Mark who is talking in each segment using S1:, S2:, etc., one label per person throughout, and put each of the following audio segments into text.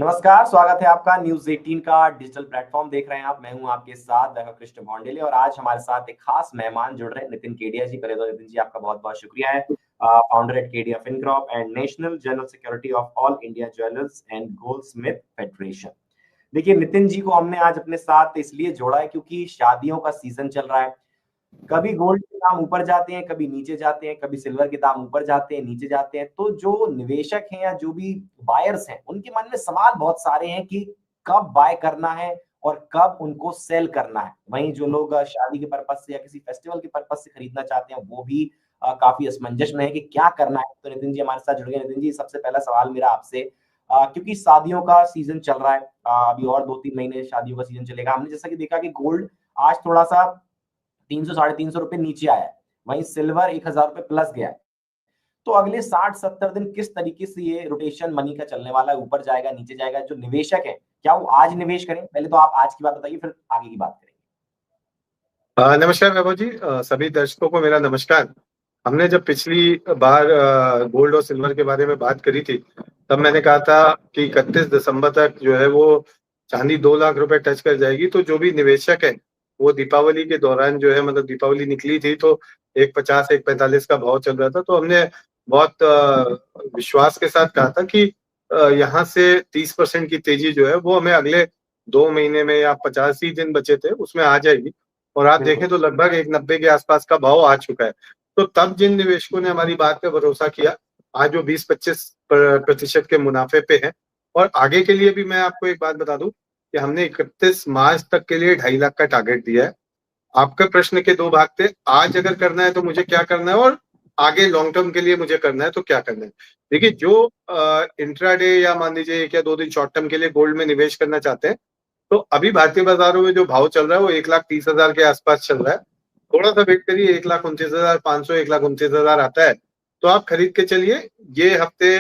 S1: नमस्कार, स्वागत है आपका न्यूज 18 का डिजिटल प्लेटफॉर्म देख रहे हैं आप। मैं हूं आपके साथ कृष्ण भौंडेले और आज हमारे साथ एक खास मेहमान जुड़ रहे हैं, नितिन केडिया जी। पहले तो नितिन जी आपका बहुत बहुत शुक्रिया है। Founder at Kedia Fincorp and national general secretary of all India jewellers and goldsmith federation. देखिए, नितिन जी को हमने आज अपने साथ इसलिए जोड़ा है क्योंकि शादियों का सीजन चल रहा है। कभी गोल्ड के दाम ऊपर जाते हैं, कभी नीचे जाते हैं, कभी सिल्वर के दाम ऊपर जाते हैं, नीचे जाते हैं। तो जो निवेशक हैं या जो भी बायर्स हैं, उनके मन में सवाल बहुत सारे हैं कि कब बाय करना है और कब उनको सेल करना है। वहीं जो लोग शादी के पर्पज से या किसी फेस्टिवल के पर्पज से खरीदना चाहते हैं, वो भी काफी असमंजस में है कि क्या करना है। तो नितिन जी हमारे साथ जुड़ गए। नितिन जी, सबसे पहला सवाल मेरा आपसे, क्योंकि शादियों का सीजन चल रहा है, अभी और 2-3 महीने शादियों का सीजन चलेगा। हमने जैसा कि देखा कि गोल्ड आज थोड़ा सा 300-350 रुपए नीचे आया है, वहीं सिल्वर 1000 रुपए प्लस गया है। तो अगले 60-70 दिन किस तरीके से ये रोटेशन मनी का चलने वाला है, ऊपर जाएगा नीचे जाएगा? जो निवेशक है, क्या वो आज निवेश करें? पहले तो आप आज की बात बताइए, फिर आगे की बात करेंगे।
S2: नमस्कार वैभव जी। सभी दर्शकों को मेरा नमस्कार। हमने जब पिछली बार गोल्ड और सिल्वर के बारे में बात करी थी, तब मैंने कहा था कि 31 दिसंबर तक जो है वो चांदी 2 लाख रुपए टच कर जाएगी। तो जो भी निवेशक है वो दीपावली के दौरान जो है, मतलब दीपावली निकली थी तो 150 145 का भाव चल रहा था। तो हमने बहुत विश्वास के साथ कहा था कि यहाँ से 30% की तेजी जो है वो हमें अगले 2 महीने में, या 50 ही दिन बचे थे उसमें आ जाएगी। और आज देखें
S1: बिल्कुल।
S2: तो लगभग 190 के आसपास का भाव आ चुका है। तो तब जिन निवेशकों ने हमारी बात पे भरोसा किया, आज वो 20-25% के मुनाफे पे है। और आगे के लिए भी मैं आपको एक बात बता दूं कि हमने 31 मार्च तक के लिए 2.5 लाख का टारगेट दिया है। आपके प्रश्न के दो भाग थे, आज अगर करना है तो मुझे क्या करना है, और आगे लॉन्ग टर्म के लिए मुझे करना है तो क्या करना है। देखिए, जो इंट्राडे या मान लीजिए 1 या 2 दिन शॉर्ट टर्म के लिए गोल्ड में निवेश करना चाहते हैं, तो अभी भारतीय बाजारों में जो भाव चल रहा है वो 1,30,000 के आसपास चल रहा है। थोड़ा सा वेट करिए, 1,29,500, 1,29,000 आता है तो आप खरीद के चलिए। ये हफ्ते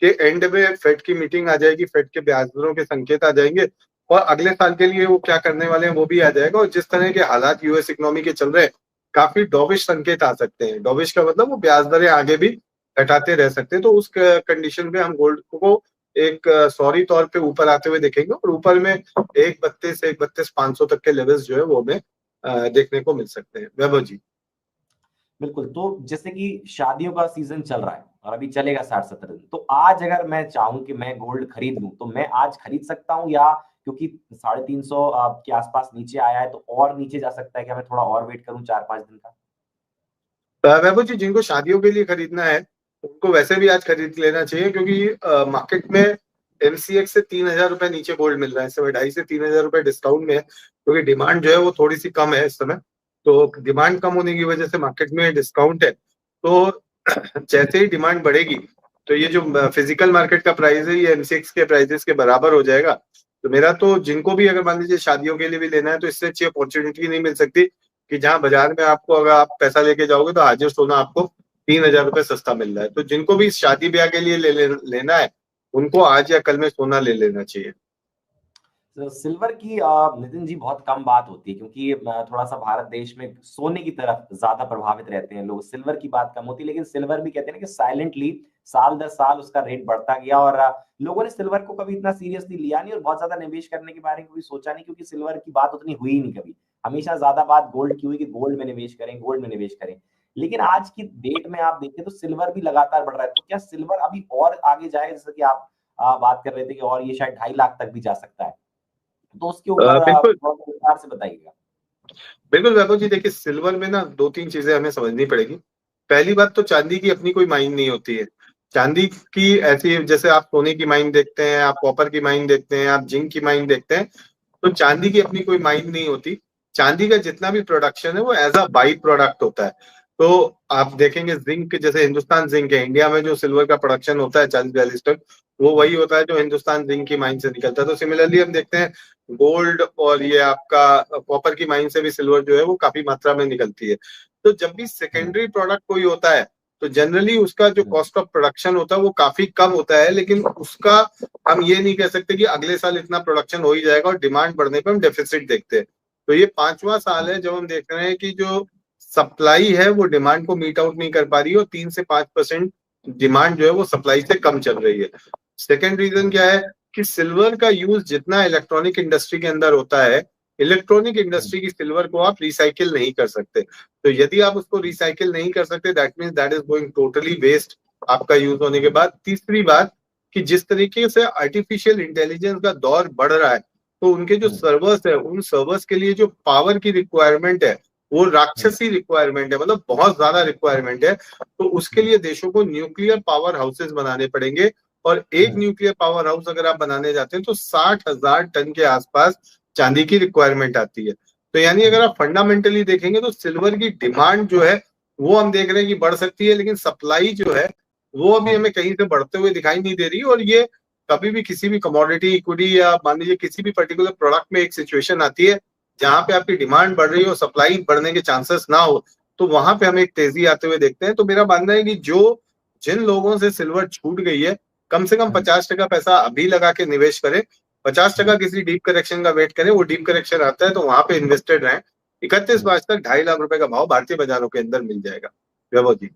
S2: के एंड में फेड की मीटिंग आ जाएगी, फेड के ब्याज दरों के संकेत आ जाएंगे, और अगले साल के लिए वो क्या करने वाले हैं वो भी आ जाएगा। और जिस तरह के हालात यूएस इकोनॉमी के चल रहे हैं, काफी डॉविश संकेत आ सकते हैं। डॉविश का मतलब वो ब्याज दरें आगे भी घटाते रह सकते हैं। तो उस कंडीशन में हम गोल्ड को एक सॉरी तौर पे ऊपर आते हुए देखेंगे, और ऊपर में 1,32 1,32,500 तक के लेवल्स जो है वो हमें देखने को मिल सकते हैं। वैभव जी।
S1: बिल्कुल। तो जैसे कि शादियों का सीजन चल रहा है और अभी चलेगा 60-70 दिन, तो आज अगर मैं चाहूं कि मैं गोल्ड खरीद लूं, तो मैं आज खरीद सकता हूं? या क्योंकि 350 के आसपास नीचे आया है, तो और नीचे जा सकता है? क्या मैं थोड़ा और वेट करूं 4-5 दिन का?
S2: वैभव जी, जिनको शादियों के लिए खरीदना है उनको वैसे भी आज खरीद लेना चाहिए, क्योंकि मार्केट में एमसीएक्स से 3,000 रुपए नीचे गोल्ड मिल रहा है इस समय। 2,500 से 3,000 रुपए डिस्काउंट में है, क्योंकि डिमांड जो है वो थोड़ी सी कम है इस समय। तो डिमांड कम होने की वजह से मार्केट में डिस्काउंट है। तो जैसे ही डिमांड बढ़ेगी तो ये जो फिजिकल मार्केट का प्राइस है ये एमसीएक्स के प्राइसेस के बराबर हो जाएगा। तो मेरा तो, जिनको भी अगर मान लीजिए शादियों के लिए भी लेना है, तो इससे अच्छी अपॉर्चुनिटी नहीं मिल सकती कि जहां बाजार में आपको, अगर आप पैसा लेके जाओगे तो हाजिर सोना आपको 3,000 रुपए सस्ता मिल रहा है। तो जिनको भी शादी ब्याह के लिए लेना है, उनको आज या कल में सोना ले लेना चाहिए।
S1: तो सिल्वर की नितिन जी बहुत कम बात होती है, क्योंकि थोड़ा सा भारत देश में सोने की तरफ ज्यादा प्रभावित रहते हैं लोग। सिल्वर की बात कम होती है, लेकिन सिल्वर भी कहते हैं ना कि साइलेंटली साल दर साल उसका रेट बढ़ता गया, और लोगों ने सिल्वर को कभी इतना सीरियसली लिया नहीं और बहुत ज्यादा निवेश करने के बारे में कभी सोचा नहीं, क्योंकि सिल्वर की बात उतनी हुई नहीं कभी। हमेशा ज्यादा बात गोल्ड की हुई कि गोल्ड में निवेश करें, गोल्ड में निवेश करें। लेकिन आज की डेट में आप देखें तो सिल्वर भी लगातार बढ़ रहा है। तो क्या सिल्वर अभी और आगे जाएगा? जैसे कि आप बात कर रहे थे कि और ये शायद 2.5 लाख तक भी जा सकता है, तो उसके ऊपर
S2: बिल्कुल।
S1: थोड़ा सा विस्तार से बताइएगा।
S2: बिल्कुल वैभव जी, देखिए सिल्वर में ना 2-3 चीजें हमें समझनी पड़ेगी। पहली बात तो, चांदी की अपनी कोई माइन नहीं होती है। चांदी की ऐसी, जैसे आप सोने की माइन देखते हैं, आप कॉपर की माइन देखते हैं, आप जिंक की माइन देखते हैं, तो चांदी की अपनी कोई माइन नहीं होती। चांदी का जितना भी प्रोडक्शन है वो एज अ बाई प्रोडक्ट होता है। तो आप देखेंगे जिंक, जैसे हिंदुस्तान जिंक है, इंडिया में जो सिल्वर का प्रोडक्शन होता है 40-42 टन, वो वही होता है जो हिंदुस्तान जिंक की माइन से निकलता है। तो सिमिलरली हम देखते हैं गोल्ड और ये आपका कॉपर की माइन से भी सिल्वर जो है वो काफी मात्रा में निकलती है। तो जब भी
S1: हम्म,
S2: सेकेंडरी प्रोडक्ट कोई होता है, तो जनरली उसका जो
S1: हम्म,
S2: कॉस्ट ऑफ प्रोडक्शन होता है वो काफी कम होता है। लेकिन उसका हम ये नहीं कह सकते कि अगले साल इतना प्रोडक्शन हो ही जाएगा, और डिमांड बढ़ने पे हम डेफिसिट देखते हैं। तो ये 5वां साल है जब हम देख रहे हैं कि जो सप्लाई है वो डिमांड को मीट आउट नहीं कर पा रही है, और 3 से 5% डिमांड जो है वो सप्लाई से कम चल रही है। सेकेंड रीजन क्या है कि सिल्वर का यूज जितना इलेक्ट्रॉनिक इंडस्ट्री के अंदर होता है, इलेक्ट्रॉनिक इंडस्ट्री की सिल्वर को आप रिसाइकिल नहीं कर सकते। तो यदि आप उसको रिसाइकिल नहीं कर सकते, that means that is going totally waste आपका यूज होने के बाद। तीसरी बात कि जिस तरीके से आर्टिफिशियल इंटेलिजेंस का दौर बढ़ रहा है, तो उनके जो सर्वर्स है, उन सर्वर्स के लिए जो पावर की रिक्वायरमेंट है वो राक्षसी रिक्वायरमेंट है, मतलब बहुत ज्यादा रिक्वायरमेंट है। तो उसके लिए देशों को न्यूक्लियर पावर हाउसेस बनाने पड़ेंगे, और एक न्यूक्लियर पावर हाउस अगर आप बनाने जाते हैं तो 60,000 टन के आसपास चांदी की रिक्वायरमेंट आती है। तो यानी अगर आप फंडामेंटली देखेंगे तो सिल्वर की डिमांड जो है वो हम देख रहे हैं कि बढ़ सकती है, लेकिन सप्लाई जो है वो अभी हमें कहीं से बढ़ते हुए दिखाई नहीं दे रही। और ये कभी भी किसी भी कमोडिटी इक्विटी या मान लीजिए किसी भी पर्टिकुलर प्रोडक्ट में एक सिचुएशन आती है जहां पे आपकी डिमांड बढ़ रही हो, सप्लाई बढ़ने के चांसेस ना हो, तो वहां पे हमें एक तेजी आते हुए देखते हैं। तो मेरा मानना है कि जिन लोगों से सिल्वर छूट गई है, कम से कम 50% पैसा अभी लगा के निवेश करें, 50% किसी डीप करेक्शन का वेट करें। वो डीप करेक्शन आता है तो वहां पे इन्वेस्टेड रहें। 31 मार्च तक 2.5 लाख रुपए का भाव भारतीय बाजारों के अंदर मिल जाएगा। वैभव जी,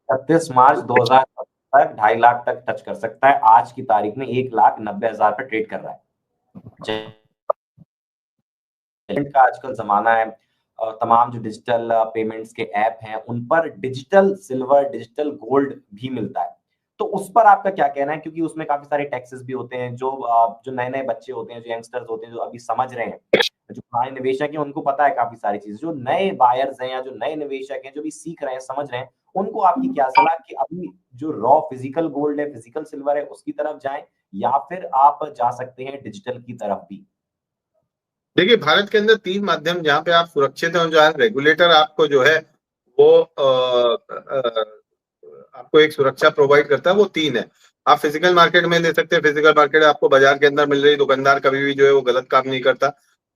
S1: 31 मार्च 2000 तक 2.5 लाख तक टच कर सकता है। आज की तारीख में 1,90,000 पे ट्रेड कर रहा है। का आजकल जमाना है, तमाम जो डिजिटल पेमेंट्स के ऐप हैं उन पर डिजिटल सिल्वर, डिजिटल गोल्ड भी मिलता है। तो उस पर आपका क्या कहना है? क्योंकि उसमें काफी सारे टैक्सेस भी होते हैं। जो नए-नए बच्चे होते हैं, जो यंगस्टर्स होते हैं, जो अभी समझ रहे हैं, जो पुराने निवेशक हैं उनको पता है काफी सारी चीजें। जो नए बायर्स हैं या जो नए निवेशक हैं, जो भी सीख रहे हैं, समझ रहे हैं, उनको आपकी क्या सलाह कि अभी जो रॉ फिजिकल गोल्ड है, फिजिकल सिल्वर है, उसकी तरफ जाएं या फिर आप जा सकते हैं डिजिटल की तरफ भी?
S2: देखिए भारत के अंदर 3 माध्यम जहाँ पे आप सुरक्षित हैं और जहाँ रेगुलेटर आपको जो है वो आपको एक सुरक्षा प्रोवाइड करता है, वो 3 है। आप फिजिकल मार्केट में ले सकते हैं, फिजिकल मार्केट आपको बाजार के अंदर मिल रही, दुकानदार कभी भी जो है वो गलत काम नहीं करता।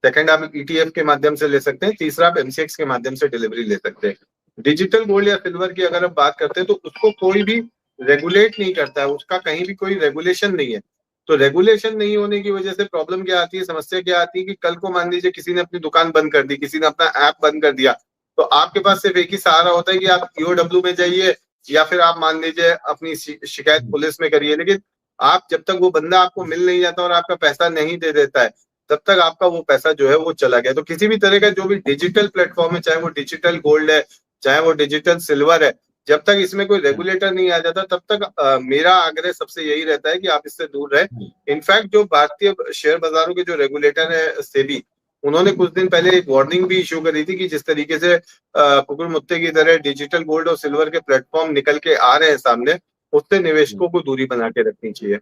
S2: सेकंड, आप ईटीएफ के माध्यम से ले सकते हैं। तीसरा, आप एमसीएक्स के माध्यम से डिलीवरी ले सकते हैं। डिजिटल गोल्ड या सिल्वर की अगर हम बात करते हैं तो उसको कोई भी रेगुलेट नहीं करता है, उसका कहीं भी कोई रेगुलेशन नहीं है। तो रेगुलेशन नहीं होने की वजह से प्रॉब्लम क्या आती है, समस्या क्या आती है कि कल को मान लीजिए किसी ने अपनी दुकान बंद कर दी, किसी ने अपना ऐप बंद कर दिया, तो आपके पास सिर्फ एक ही सहारा होता है कि आप ईओडब्ल्यू में जाइए या फिर आप मान लीजिए अपनी शिकायत पुलिस में करिए। लेकिन आप जब तक वो बंदा आपको मिल नहीं जाता और आपका पैसा नहीं दे देता है, तब तक आपका वो पैसा जो है वो चला गया। तो किसी भी तरह का जो भी डिजिटल प्लेटफॉर्म है, चाहे वो डिजिटल गोल्ड है, चाहे वो डिजिटल सिल्वर है, जब तक इसमें कोई रेगुलेटर नहीं आ जाता तब तक मेरा आग्रह सबसे यही रहता है कि आप इससे दूर रहे। इनफैक्ट जो भारतीय शेयर बाजारों के जो रेगुलेटर है सेबी, उन्होंने कुछ दिन पहले एक वार्निंग भी इशू करी थी कि जिस तरीके से कुकुर मुत्ते की तरह डिजिटल गोल्ड और सिल्वर के प्लेटफॉर्म निकल के आ रहे हैं सामने, उससे निवेशकों को दूरी बना के रखनी चाहिए।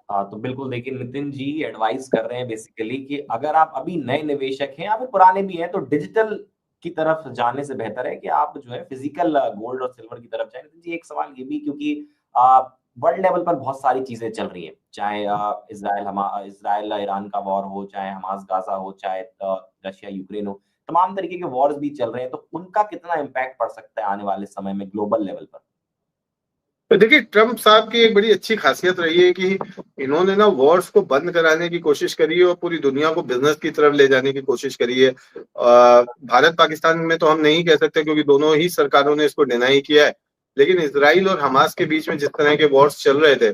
S1: हाँ, तो बिल्कुल देखिए नितिन जी एडवाइस कर रहे हैं बेसिकली कि अगर आप अभी नए निवेशक हैं या फिर पुराने भी हैं तो डिजिटल की तरफ जाने से बेहतर है कि आप जो है फिजिकल गोल्ड और सिल्वर की तरफ जाएं। नितिन जी एक सवाल ये भी, क्योंकि वर्ल्ड लेवल पर बहुत सारी चीजें चल रही हैं, चाहे इजराइल ईरान का वॉर हो, चाहे हमास गाजा हो, चाहे रशिया यूक्रेन हो, तमाम तरीके के वॉर्स भी चल रहे हैं। तो उनका कितना इम्पैक्ट पड़ सकता है आने वाले समय में ग्लोबल लेवल पर?
S2: तो देखिए ट्रम्प साहब की एक बड़ी अच्छी खासियत रही है कि इन्होंने ना वॉर्स को बंद कराने की कोशिश करी है और पूरी दुनिया को बिजनेस की तरफ ले जाने की कोशिश करी है। भारत पाकिस्तान में तो हम नहीं कह सकते क्योंकि दोनों ही सरकारों ने इसको डिनाई किया है, लेकिन इसराइल और हमास के बीच में जिस तरह के वॉर्स चल रहे थे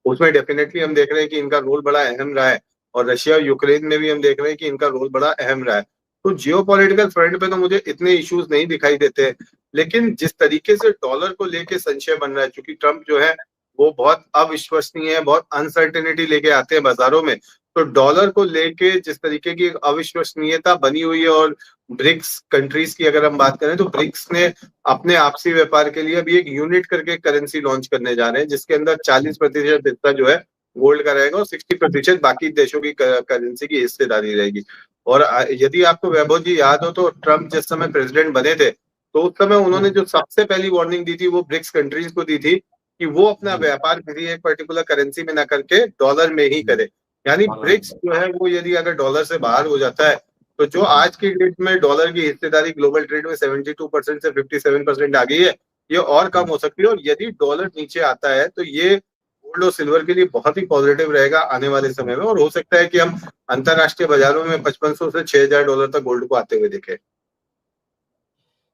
S2: उसमें डेफिनेटली हम देख रहे हैं कि इनका रोल बड़ा अहम रहा है, और रशिया और यूक्रेन में भी हम देख रहे हैं कि इनका रोल बड़ा अहम रहा है। तो जियोपॉलिटिकल फ्रंट पे तो मुझे इतने इश्यूज नहीं दिखाई देते, लेकिन जिस तरीके से डॉलर को लेके संशय बन रहा है, क्योंकि ट्रम्प जो है वो बहुत अविश्वसनीय है, बहुत अनसर्टेनिटी लेके आते हैं बाजारों में, तो डॉलर को लेके जिस तरीके की अविश्वसनीयता बनी हुई है, और ब्रिक्स कंट्रीज की अगर हम बात करें तो ब्रिक्स ने अपने आपसी व्यापार के लिए अभी एक यूनिट करके करेंसी लॉन्च करने जा रहे हैं, जिसके अंदर 40% हिस्सा जो है गोल्ड का रहेगा और 60% बाकी देशों की करेंसी की हिस्सेदारी रहेगी। और यदि आपको वैभव जी याद हो तो ट्रम्प जिस समय प्रेसिडेंट बने थे तो उस समय उन्होंने जो सबसे पहली वार्निंग दी थी वो ब्रिक्स कंट्रीज को दी थी कि वो अपना व्यापार किसी एक पर्टिकुलर करेंसी में ना करके डॉलर में ही करे। यानी ब्रिक्स जो है वो यदि अगर डॉलर से बाहर हो जाता है तो जो आज की डेट में डॉलर की हिस्सेदारी ग्लोबल ट्रेड में 72% से 57% आ गई है, ये और कम हो सकती है। और यदि डॉलर नीचे आता है तो ये गोल्ड और सिल्वर के लिए बहुत ही पॉजिटिव रहेगा आने वाले समय में, और हो सकता है कि हम अंतरराष्ट्रीय बाजारों में $5,500 से $6,000 तक गोल्ड को आते हुए देखें।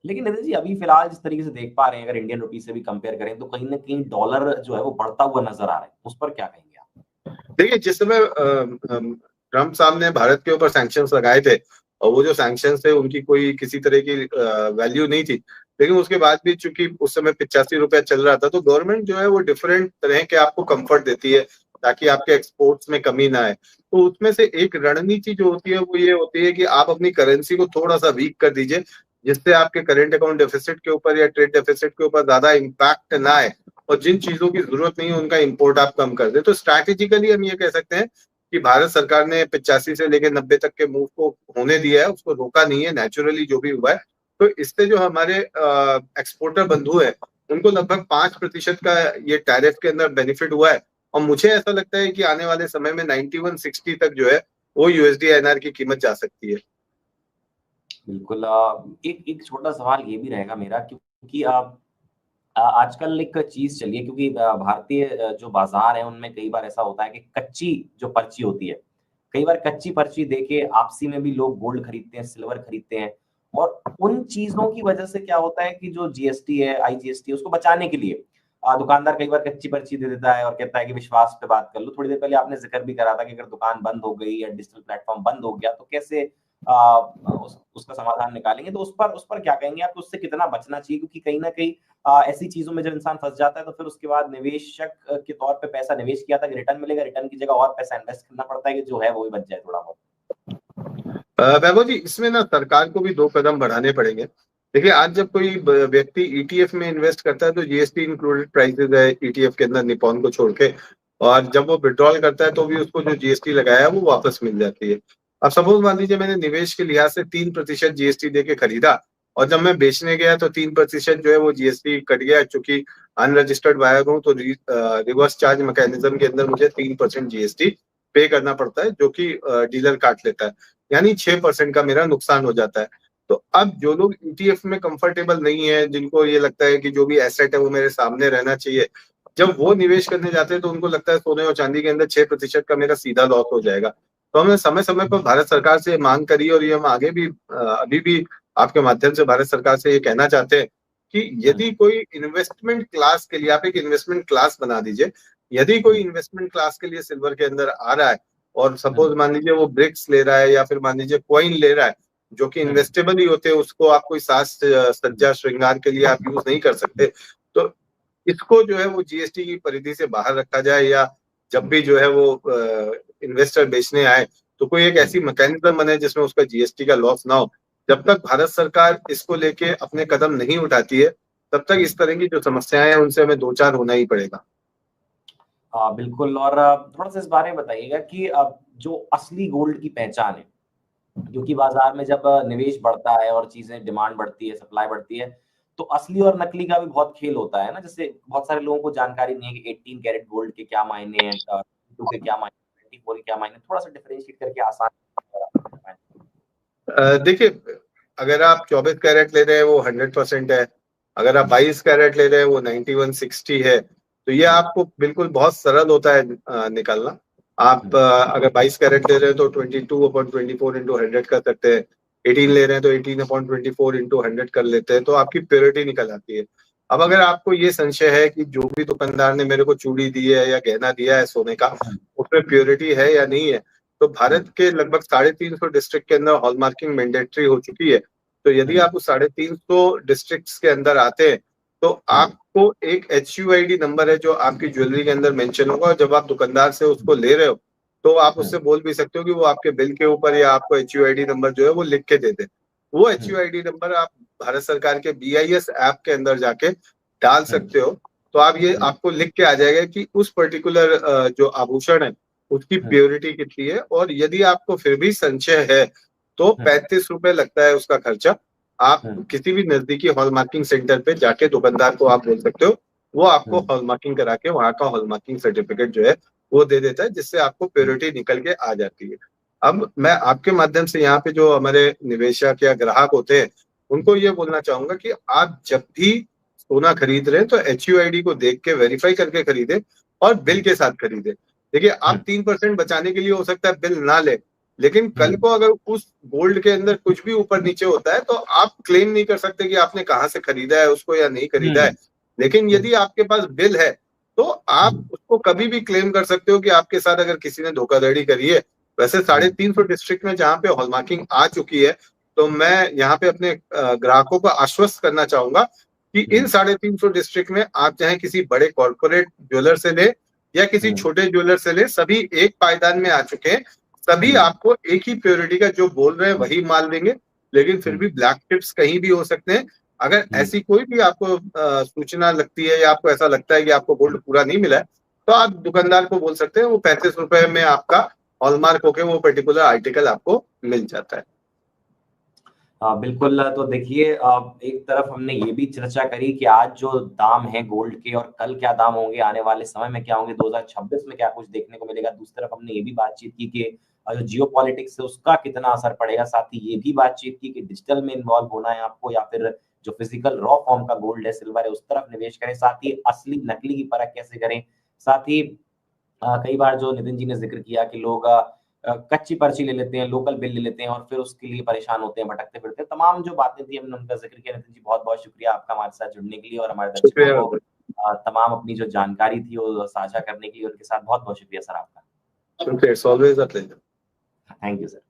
S1: लेकिन नितिन जी अभी फिलहाल जिस तरीके से देख पा रहे हैं, अगर इंडियन रुपी से भी कंपेयर करें तो कहीं ना कहीं डॉलर जो है वो बढ़ता हुआ नजर आ रहा है, उस पर क्या कहेंगे आप?
S2: देखिए, जिस समय ट्रम्प साहब ने भारत के ऊपर सैंक्शंस लगाए थे, और वो जो सैंक्शंस थे उनकी कोई किसी तरह की वैल्यू नहीं थी, लेकिन उसके बाद भी चूंकि उस समय 85 रुपया चल रहा था, तो गवर्नमेंट जो है वो डिफरेंट तरह के आपको कंफर्ट देती है ताकि आपके एक्सपोर्ट्स में कमी ना आए। तो उसमें से एक रणनीति जो होती है वो ये होती है कि आप अपनी करेंसी को थोड़ा सा वीक कर दीजिए, जिससे आपके करेंट अकाउंट डेफिसिट के ऊपर या ट्रेड डेफिसिट के ऊपर ज्यादा इम्पैक्ट ना आए, और जिन चीजों की जरूरत नहीं है उनका इंपोर्ट आप कम कर दें। तो स्ट्रैटेजिकली हम ये कह सकते हैं कि भारत सरकार ने 85 से लेकर 90 तक के मूव को होने दिया है, उसको रोका नहीं है, नेचुरली जो भी हुआ है। तो इससे जो हमारे एक्सपोर्टर बंधु है उनको लगभग 5% का ये टैरिफ के अंदर बेनिफिट हुआ है, और मुझे ऐसा लगता है कि आने वाले समय में 9160 तक जो है वो यूएसडी आईएनआर की कीमत जा सकती है।
S1: बिल्कुल। एक एक छोटा सवाल ये भी रहेगा मेरा, क्योंकि आजकल एक चीज चली है, क्योंकि भारतीय जो बाजार है उनमें कई बार ऐसा होता है कि कच्ची जो पर्ची होती है, कई बार कच्ची पर्ची देके आपसी में भी लोग गोल्ड खरीदते हैं, सिल्वर खरीदते हैं, और उन चीजों की वजह से क्या होता है कि जो जीएसटी है, आईजीएसटी है, उसको बचाने के लिए दुकानदार कई बार कच्ची पर्ची दे देता है और कहता है कि विश्वास पे बात कर लो। थोड़ी देर पहले आपने जिक्र भी करा था कि अगर दुकान बंद हो गई या डिजिटल प्लेटफॉर्म बंद हो गया तो कैसे उसका समाधान निकालेंगे। तो उस पर क्या कहेंगे आप, उससे कितना बचना चाहिए? क्योंकि कहीं ना कहीं ऐसी चीजों में जब इंसान फंस जाता है तो फिर उसके बाद निवेशक के तौर पे पैसा निवेश किया था कि रिटर्न मिलेगा, रिटर्न की जगह और पैसा इन्वेस्ट करना पड़ता है कि जो है वो भी बच जाए थोड़ा बहुत।
S2: वैभव जी, इसमें ना सरकार को भी 2 कदम बढ़ाने पड़ेंगे। देखिए, आज जब कोई व्यक्ति ईटीएफ में इन्वेस्ट करता है तो जीएसटी इंक्लूडेड प्राइसेस है ईटीएफ के अंदर, निपॉन को छोड़ के, और जब वो विड्रॉल करता है तो भी उसको जो जीएसटी लगाया है वो वापस मिल जाती है। अब सपोज मान लीजिए मैंने निवेश के लिहाज से 3% जीएसटी दे के खरीदा, और जब मैं बेचने गया तो 3% जो है वो जीएसटी कट गया, चूंकि अनरजिस्टर्ड बायर हूँ, तो रिवर्स चार्ज मैकेनिज्म के अंदर मुझे 3% जीएसटी पे करना पड़ता है, जो कि डीलर काट लेता है, यानी 6% का मेरा नुकसान हो जाता है। तो अब जो लोग ईटीएफ में कंफर्टेबल नहीं है, जिनको ये लगता है कि जो भी एसेट है वो मेरे सामने रहना चाहिए, जब वो निवेश करने जाते हैं तो उनको लगता है सोने और चांदी के अंदर 6% का मेरा सीधा लॉस हो जाएगा। तो हमने समय समय पर भारत सरकार से मांग करी, और ये हम आगे भी अभी भी आपके माध्यम से भारत सरकार से ये कहना चाहते हैं कि यदि कोई इन्वेस्टमेंट क्लास के लिए, आप एक इन्वेस्टमेंट क्लास बना दीजिए। यदि कोई इन्वेस्टमेंट क्लास के लिए सिल्वर के अंदर आ रहा है, और सपोज मान लीजिए वो ब्रिक्स ले रहा है या फिर मान लीजिए कॉइन ले रहा है, जो कि इन्वेस्टेबल ही होते हैं, उसको आप कोई साज सज्जा श्रृंगार के लिए आप यूज नहीं कर सकते, तो इसको जो है वो जीएसटी की परिधि से बाहर रखा जाए, या जब भी जो है वो इन्वेस्टर बेचने आए तो कोई एक ऐसी मैकेनिज्म बने जिसमें उसका जीएसटी का लॉस ना हो। जब तक भारत सरकार इसको लेके अपने कदम नहीं उठाती है, तब तक इस तरह की जो समस्याएं हैं उनसे हमें दो चार होना ही पड़ेगा।
S1: बिल्कुल। और थोड़ा सा इस बारे में बताइएगा कि जो असली गोल्ड की पहचान है, क्योंकि बाजार में जब निवेश बढ़ता है और चीजें डिमांड बढ़ती है, सप्लाई बढ़ती है, तो असली और नकली का भी बहुत खेल होता है ना। जैसे बहुत सारे लोगों को जानकारी नहीं है कि 18 कैरेट गोल्ड के क्या मायने हैं, 22 के क्या मायने, 24 के क्या मायने, थोड़ा सा डिफरेंशिएट करके आसान।
S2: देखिए, अगर आप 24 कैरेट ले रहे हैं वो 100% है, अगर आप 22 कैरेट ले रहे हैं वो 9160 है। तो ये आपको बिल्कुल बहुत सरल होता है निकालना। आप अगर 22 कैरेट ले रहे हैं तो 22/24 इंटू 100 कर सकते हैं, 18 ले रहे हैं तो 18/24 इंटू 100 कर लेते हैं, तो आपकी प्योरिटी निकल आती है। अब अगर आपको ये संशय है कि जो भी दुकानदार ने मेरे को चूड़ी दी है या गहना दिया है सोने का, उसमें प्योरिटी है या नहीं है, तो भारत के लगभग 350 डिस्ट्रिक्ट के अंदर हॉलमार्किंग मैंडेटरी हो चुकी है। तो यदि आप उस 350 डिस्ट्रिक्ट्स के अंदर आते हैं तो आपको एक HUID नंबर है जो आपकी ज्वेलरी के अंदर मेंशन होगा, और जब आप दुकानदार से उसको ले रहे हो तो आप उससे बोल भी सकते हो कि वो आपके बिल के ऊपर या आपको HUID नंबर जो है वो लिख के दे दे। वो HUID नंबर आप भारत सरकार के BIS ऐप के अंदर जाके डाल सकते हो। तो आप ये आपको लिख के आ जाएगा कि उस पर्टिकुलर जो आभूषण है उसकी प्योरिटी कितनी है, और यदि आपको फिर भी संशय है तो 35 रुपए लगता है उसका खर्चा। आप किसी भी नजदीकी हॉलमार्किंग सेंटर पे जाके दुकानदार को आप बोल सकते हो, वो आपको हॉलमार्किंग करा के वहां का हॉलमार्किंग सर्टिफिकेट जो है वो दे देता है, जिससे आपको प्योरिटी निकल के आ जाती है। अब मैं आपके माध्यम से यहाँ पे जो हमारे निवेशक या ग्राहक होते हैं उनको ये बोलना चाहूंगा कि आप जब भी सोना खरीद रहे हैं तो HUID को देख के वेरीफाई करके खरीदे, और बिल के साथ खरीदे। देखिए, आप 3% बचाने के लिए हो सकता है बिल ना ले, लेकिन कल को अगर उस गोल्ड के अंदर कुछ भी ऊपर नीचे होता है तो आप क्लेम नहीं कर सकते कि आपने कहाँ से खरीदा है उसको या नहीं खरीदा है। लेकिन यदि आपके पास बिल है तो आप उसको कभी भी क्लेम कर सकते हो कि आपके साथ अगर किसी ने धोखाधड़ी करी है। वैसे 350 डिस्ट्रिक्ट में जहाँ पे हॉलमार्किंग आ चुकी है, तो मैं यहाँ पे अपने ग्राहकों को आश्वस्त करना चाहूंगा कि इन 350 डिस्ट्रिक्ट में आप चाहे किसी बड़े कॉर्पोरेट ज्वेलर से ले या किसी छोटे ज्वेलर से ले, सभी एक पायदान में आ चुके हैं। सभी आपको एक ही प्योरिटी का जो बोल रहे हैं वही माल देंगे, लेकिन फिर भी ब्लैक चिप्स कहीं भी हो सकते हैं। अगर ऐसी कोई भी आपको सूचना लगती है या आपको ऐसा लगता है कि आपको गोल्ड पूरा नहीं मिला है, तो आप दुकानदार को बोल सकते हैं, वो 35 रुपए में आपका हॉलमार्क होके वो पर्टिकुलर आर्टिकल आपको मिल जाता है।
S1: बिल्कुल। तो देखिए, एक तरफ हमने ये भी चर्चा करी कि आज जो दाम है गोल्ड के और कल क्या दाम होंगे, आने वाले समय में क्या होंगे, 2026 में क्या कुछ देखने को मिलेगा। दूसरी तरफ हमने ये भी बातचीत की कि जो जियोपॉलिटिक्स है उसका कितना असर पड़ेगा। साथ ही ये भी बातचीत की कि डिजिटल में इन्वॉल्व होना है आपको या फिर जो फिजिकल रॉ फॉर्म का गोल्ड है, सिल्वर है, उस तरफ निवेश करें। साथ ही असली नकली की परख कैसे करें। साथ ही कई बार जो नितिन जी ने जिक्र किया कि लोग कच्ची पर्ची ले लेते हैं, लोकल बिल ले लेते हैं और फिर उसके लिए परेशान होते हैं, भटकते फिरते हैं। तमाम जो बातें थी हमने उनका जिक्र किया। नितिन जी, बहुत-बहुत शुक्रिया आपका हमारे साथ जुड़ने के लिए और हमारे दर्शकों
S2: शुक्रिया।
S1: को तमाम अपनी जो जानकारी थी वो साझा करने के लिए। उनके साथ बहुत-बहुत शुक्रिया सर आपका।
S2: शुक्रिया, it's always a pleasure.
S1: Thank you sir.